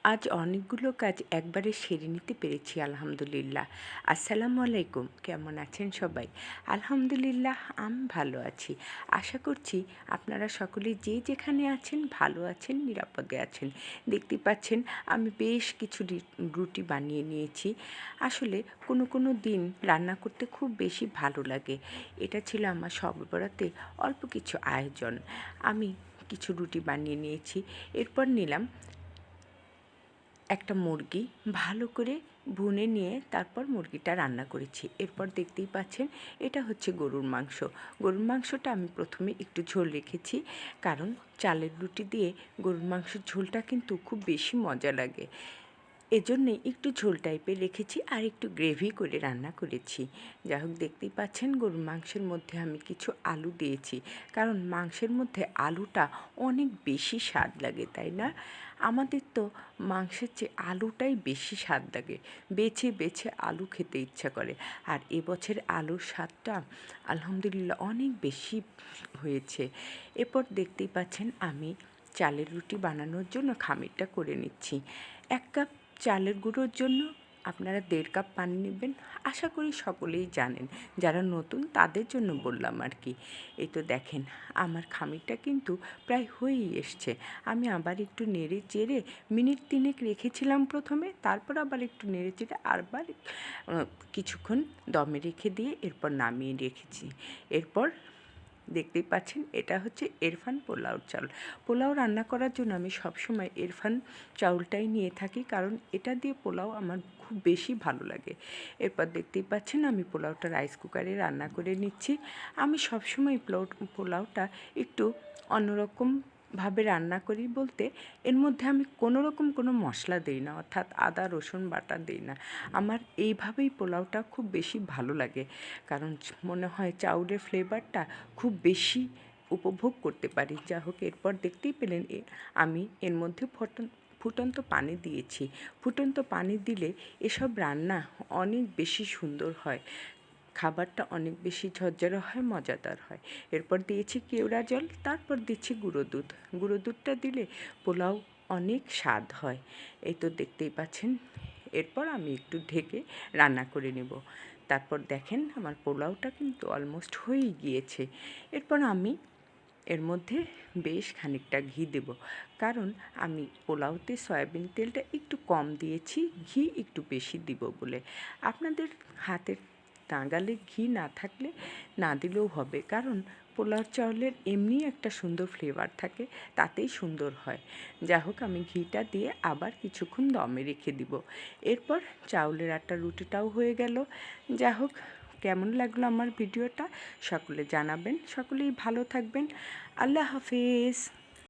আজ অনেকগুলো কাজ একবারে সেরে নিতে পেরেছি আলহামদুলিল্লাহ। আসসালামু আলাইকুম। কেমন আছেন সবাই? আলহামদুলিল্লাহ আমি ভালো আছি। আশা করছি আপনারা সকলে যে যেখানে আছেন ভালো আছেন, নিরাপদে আছেন। দেখতেই পাচ্ছেন আমি বেশ কিছু রুটি বানিয়ে নিয়েছি। আসলে কোনো দিন রান্না করতে খুব বেশি ভালো লাগে। এটা ছিল আমার শবে বরাতে অল্প কিছু আয়োজন। আমি কিছু রুটি বানিয়ে নিয়েছি। এরপর নিলাম একটা মুরগি, ভালো করে ভুনে নিয়ে তারপর মুরগিটা রান্না করেছি। এরপর দেখতেই পাচ্ছেন এটা হচ্ছে গরুর মাংস। গরুর মাংসটা আমি প্রথমে একটু ঝোল রেখেছি, কারণ চালের রুটি দিয়ে গরুর মাংসের ঝোলটা কিন্তু খুব বেশি মজা লাগে। এজন্যে একটু ঝোল টাইপের রেখেছি আর একটু গ্রেভি করে রান্না করেছি। যাই হোক, দেখতেই পাচ্ছেন গরুর মাংসের মধ্যে আমি কিছু আলু দিয়েছি, কারণ মাংসের মধ্যে আলুটা অনেক বেশি স্বাদ লাগে, তাই না? আমাদের তো মাংসের চেয়ে আলুটাই বেশি স্বাদ লাগে, বেছে বেছে আলু খেতে ইচ্ছা করে। আর এবছর আলুর স্বাদটা আলহামদুলিল্লাহ অনেক বেশি হয়েছে। এরপর দেখতেই পাচ্ছেন আমি চালের রুটি বানানোর জন্য খামিরটা করে নিচ্ছি। 1 কাপ চালের গুঁড়োর জন্য আপনারা 1.5 কাপ পানি নেবেন। আশা করি সকলেই জানেন, যারা নতুন তাদের জন্য বললাম আর কি। এই তো দেখেন আমার খামিরটা কিন্তু প্রায় হয়েই এসছে। আমি আবার একটু নেড়ে চেড়ে মিনিট 3 রেখেছিলাম প্রথমে, তারপর আবার একটু নেড়ে চেড়ে আবার কিছুক্ষণ দমে রেখে দিয়ে এরপর নামিয়ে রেখেছি। এরপর দেখতেই পাচ্ছেন এটা হচ্ছে এরফান পোলাওর চাল। পোলাও রান্না করার জন্য আমি সবসময় এরফান চাউলটাই নিয়ে থাকি, কারণ এটা দিয়ে পোলাও আমার খুব বেশি ভালো লাগে। এরপর দেখতেই পাচ্ছেন আমি পোলাওটা রাইস কুকারে রান্না করে নিচ্ছি। আমি সবসময় পোলাওটা একটু অন্যরকমভাবে রান্না করি, বলতে এর মধ্যে আমি কোনো মশলা দিই না, অর্থাৎ আদা রসুন বাটা দিই না। আমার এইভাবেই পোলাওটা খুব বেশি ভালো লাগে, কারণ মনে হয় চাউলের ফ্লেভারটা খুব বেশি উপভোগ করতে পারি। যা হোক, এরপর দেখতেই পেলেন আমি এর মধ্যে ফুটন্ত পানি দিয়েছি। ফুটন্ত পানি দিলে এসব রান্না অনেক বেশি সুন্দর হয়, খাবারটা অনেক বেশি ঝরঝরে হয়, মজাদার হয়। এরপর দিয়েছি কেওড়া জল, তারপর দিচ্ছি গুঁড়ো দুধ। গুঁড়ো দুধটা দিলে পোলাও অনেক স্বাদ হয়। এই তো দেখতেই পাচ্ছেন। এরপর আমি একটু ঢেকে রান্না করে নেব। তারপর দেখেন আমার পোলাওটা কিন্তু অলমোস্ট হয়েই গিয়েছে। এরপর আমি এর মধ্যে বেশ খানিকটা ঘি দেব, কারণ আমি পোলাওতে সয়াবিন তেলটা একটু কম দিয়েছি, ঘি একটু বেশি দিব বলে। আপনাদের হাতের নাগালে ঘি না থাকলে না দিলেও হবে, কারণ পোলাও চাউলের এমনি একটা সুন্দর ফ্লেভার থাকে, তাতেই সুন্দর হয়। যা হোক, আমি ঘিটা দিয়ে আবার কিছুক্ষণ দমে রেখে দিব। এরপর চাউলের আটা রুটিটাও হয়ে গেল। যা হোক, কেমন লাগলো আমার ভিডিওটা সকলে জানাবেন। সকলেই ভালো থাকবেন। আল্লাহ হাফেজ।